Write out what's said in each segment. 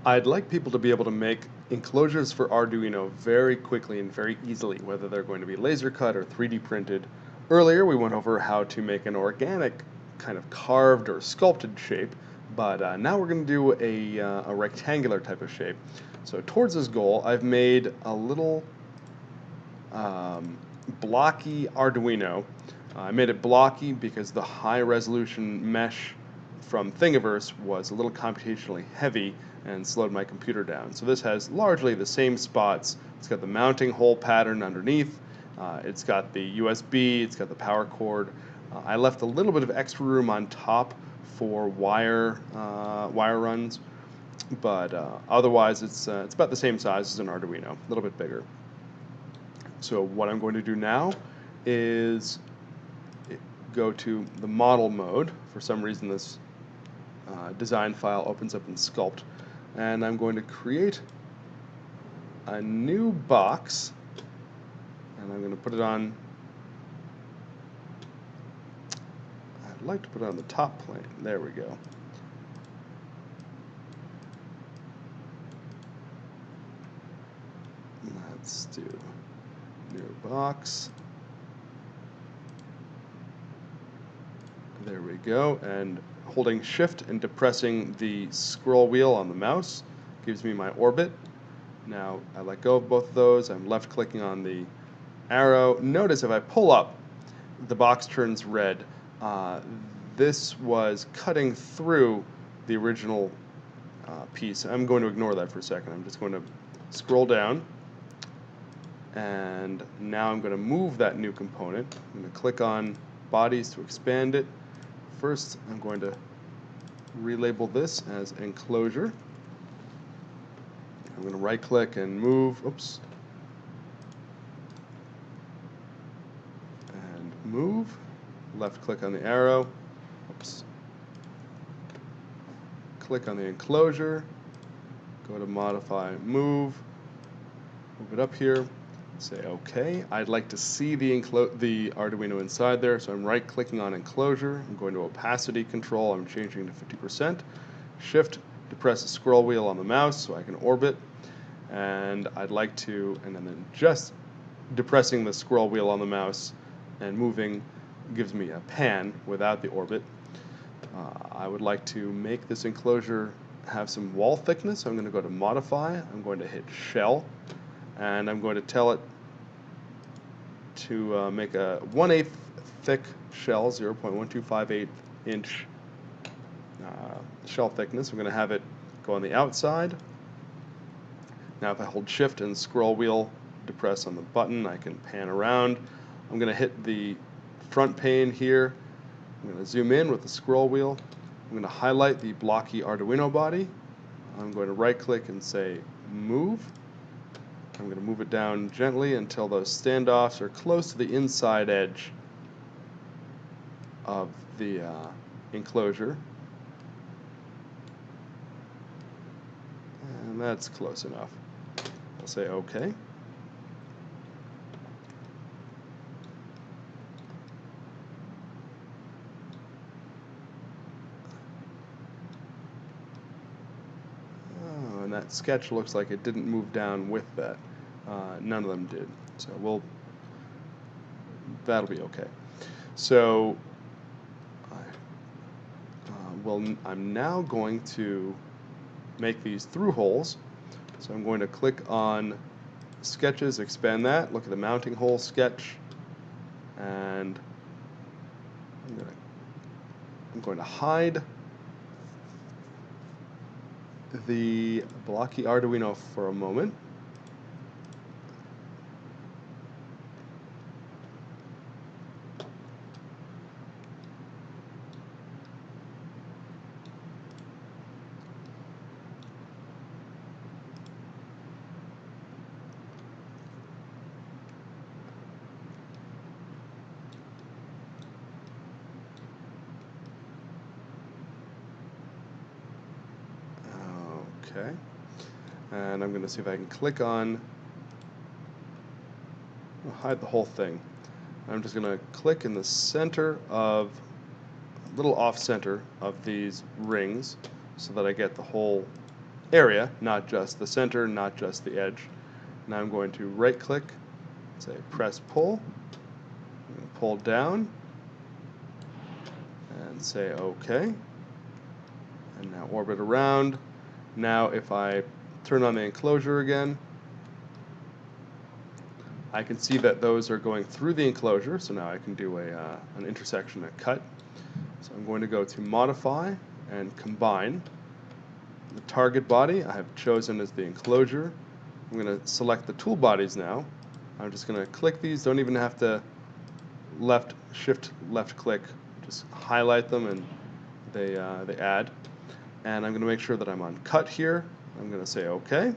I'd like people to be able to make enclosures for Arduino very quickly and very easily, whether they're going to be laser cut or 3D printed. Earlier, we went over how to make an organic kind of carved or sculpted shape, but now we're going to do a rectangular type of shape. So towards this goal, I've made a little blocky Arduino. I made it blocky because the high resolution mesh from Thingiverse was a little computationally heavy and slowed my computer down. So this has largely the same spots. It's got the mounting hole pattern underneath. It's got the USB. It's got the power cord. I left a little bit of extra room on top for wire runs, but otherwise it's about the same size as an Arduino, a little bit bigger. So what I'm going to do now is go to the model mode. For some reason this design file opens up in Sculpt, and I'm going to create a new box, and I'm going to put it on, I'd like to put it on the top plane. There we go. Let's do new box. There we go, and holding shift and depressing the scroll wheel on the mouse gives me my orbit. Now I let go of both of those. I'm left clicking on the arrow. Notice if I pull up, the box turns red. This was cutting through the original piece. I'm going to ignore that for a second. I'm just going to scroll down, and now I'm going to move that new component. I'm going to click on bodies to expand it. First, I'm going to relabel this as enclosure. I'm going to right click and move, oops, and move. Left click on the arrow, oops. Click on the enclosure, go to modify, move it up here, say OK. I'd like to see the Arduino inside there, so I'm right clicking on enclosure. I'm going to opacity control, I'm changing to 50%. Shift, depress the scroll wheel on the mouse so I can orbit. And I'd like to, and then just depressing the scroll wheel on the mouse and moving gives me a pan without the orbit. I would like to make this enclosure have some wall thickness. I'm going to go to modify, I'm going to hit shell, and I'm going to tell it to make a 1/8 thick shell, 0.1258 inch shell thickness. I'm going to have it go on the outside. Now if I hold shift and scroll wheel depress on the button, I can pan around. I'm going to hit the front pane here. I'm going to zoom in with the scroll wheel. I'm going to highlight the blocky Arduino body. I'm going to right click and say move. I'm going to move it down gently until those standoffs are close to the inside edge of the enclosure. And that's close enough. I'll say OK. Oh, and that sketch looks like it didn't move down with that. None of them did. So that'll be okay. So I'm now going to make these through holes. So I'm going to click on sketches, expand that, look at the mounting hole sketch, and I'm going to hide the blocky Arduino for a moment. Okay, and I'm going to see if I can click on, I'll hide the whole thing. I'm just going to click in the center of, a little off center of these rings so that I get the whole area, not just the center, not just the edge. Now I'm going to right click, say press pull, I'm going to pull down and say OK, and now orbit around. Now if I turn on the enclosure again, I can see that those are going through the enclosure, so now I can do an intersection, a cut. So I'm going to go to Modify and Combine. The target body I have chosen as the enclosure. I'm going to select the tool bodies now. I'm just going to click these, don't even have to shift left click, just highlight them and they add. And I'm going to make sure that I'm on cut here. I'm going to say OK.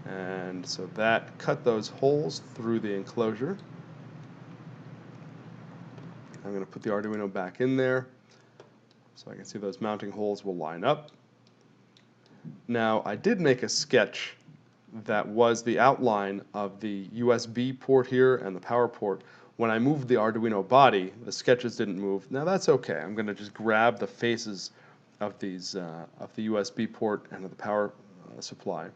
And so that cut those holes through the enclosure. I'm going to put the Arduino back in there so I can see those mounting holes will line up. Now I did make a sketch that was the outline of the USB port here and the power port. When I moved the Arduino body, the sketches didn't move. Now that's okay. I'm going to just grab the faces of these of the USB port and of the power supply.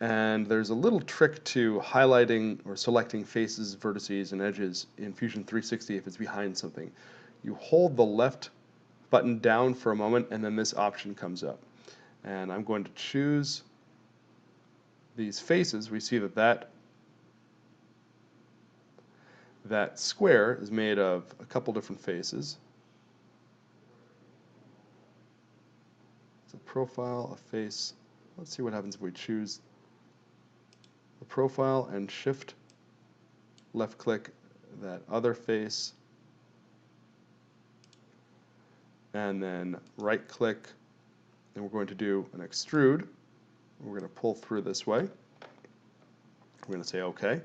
And there's a little trick to highlighting or selecting faces, vertices, and edges in Fusion 360 if it's behind something. You hold the left button down for a moment, and then this option comes up. And I'm going to choose these faces. We see that that square is made of a couple different faces. It's a profile, a face. Let's see what happens if we choose the profile and shift left click that other face and then right click, and we're going to do an extrude. We're going to pull through this way. We're going to say OK,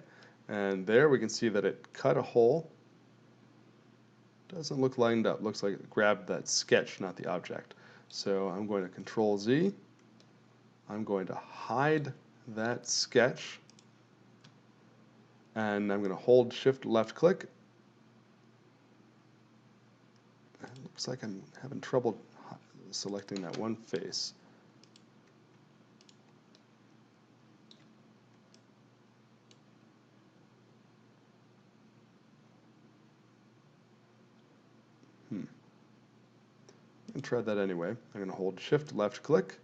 and there we can see that it cut a hole. Doesn't look lined up, looks like it grabbed that sketch, not the object. So I'm going to Control Z. I'm going to hide that sketch, and I'm going to hold Shift left click. It looks like I'm having trouble selecting that one face. I'm going to try that anyway. I'm going to hold Shift left click,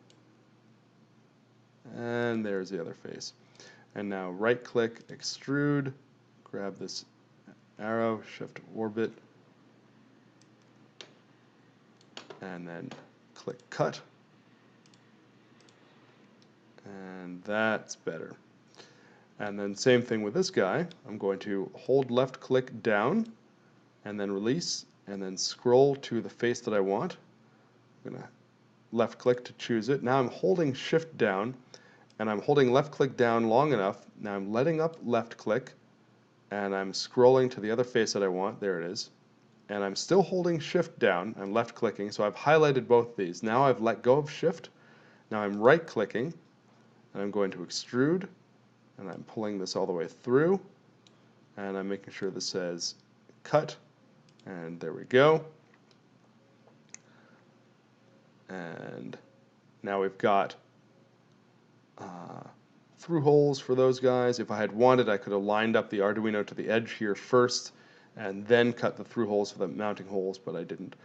and there's the other face. And now right click, extrude, grab this arrow, shift orbit, and then click cut. And that's better. And then same thing with this guy. I'm going to hold left click down and then release and then scroll to the face that I want. I'm going to left click to choose it. Now I'm holding shift down and I'm holding left click down long enough. Now I'm letting up left click and I'm scrolling to the other face that I want. There it is. And I'm still holding shift down. I'm left clicking, so I've highlighted both these. Now I've let go of shift. Now I'm right clicking and I'm going to extrude and I'm pulling this all the way through and I'm making sure this says cut, and there we go. And now we've got through holes for those guys. If I had wanted, I could have lined up the Arduino to the edge here first and then cut the through holes for the mounting holes, but I didn't.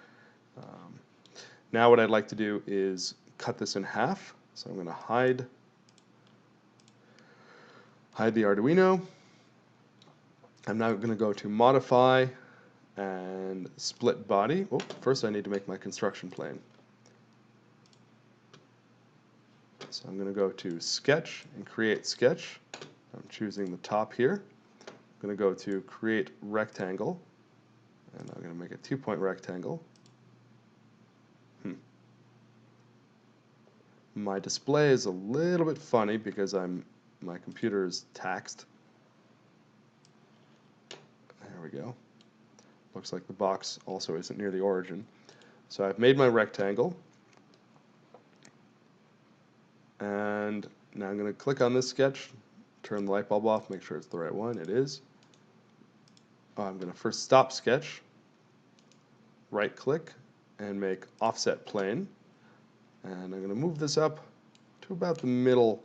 Now what I'd like to do is cut this in half. So I'm going to hide the Arduino. I'm now going to go to Modify and Split Body. Oh, first I need to make my construction plane. So I'm going to go to Sketch and Create Sketch. I'm choosing the top here. I'm going to go to Create Rectangle, and I'm going to make a 2-point rectangle. My display is a little bit funny because my computer is taxed. There we go. Looks like the box also isn't near the origin. So I've made my rectangle. And now I'm going to click on this sketch, turn the light bulb off, make sure it's the right one. It is. I'm going to first stop sketch, right click, and make offset plane. And I'm going to move this up to about the middle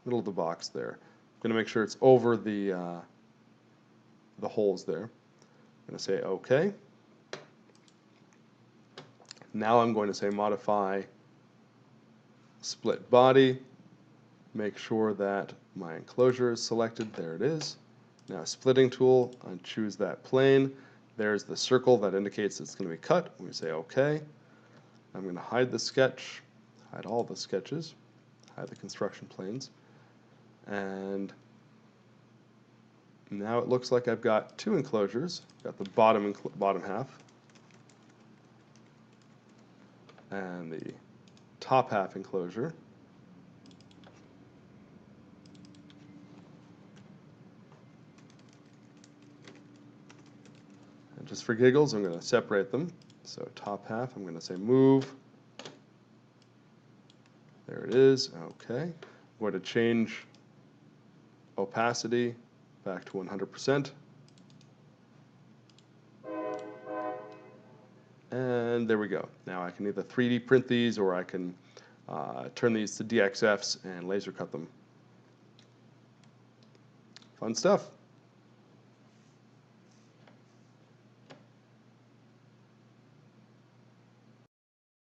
of the box there. I'm going to make sure it's over the holes there. I'm going to say OK. Now I'm going to say modify split body. Make sure that my enclosure is selected. There it is. Now splitting tool, I choose that plane. There's the circle that indicates it's going to be cut. We say OK. I'm going to hide the sketch, hide all the sketches, hide the construction planes. And now it looks like I've got two enclosures. Got the bottom half and the top half enclosure. And just for giggles, I'm going to separate them. So top half, I'm going to say move. There it is. Okay. I'm going to change opacity back to 100%. And there we go. Now I can either 3D print these or I can turn these to DXFs and laser cut them. Fun stuff.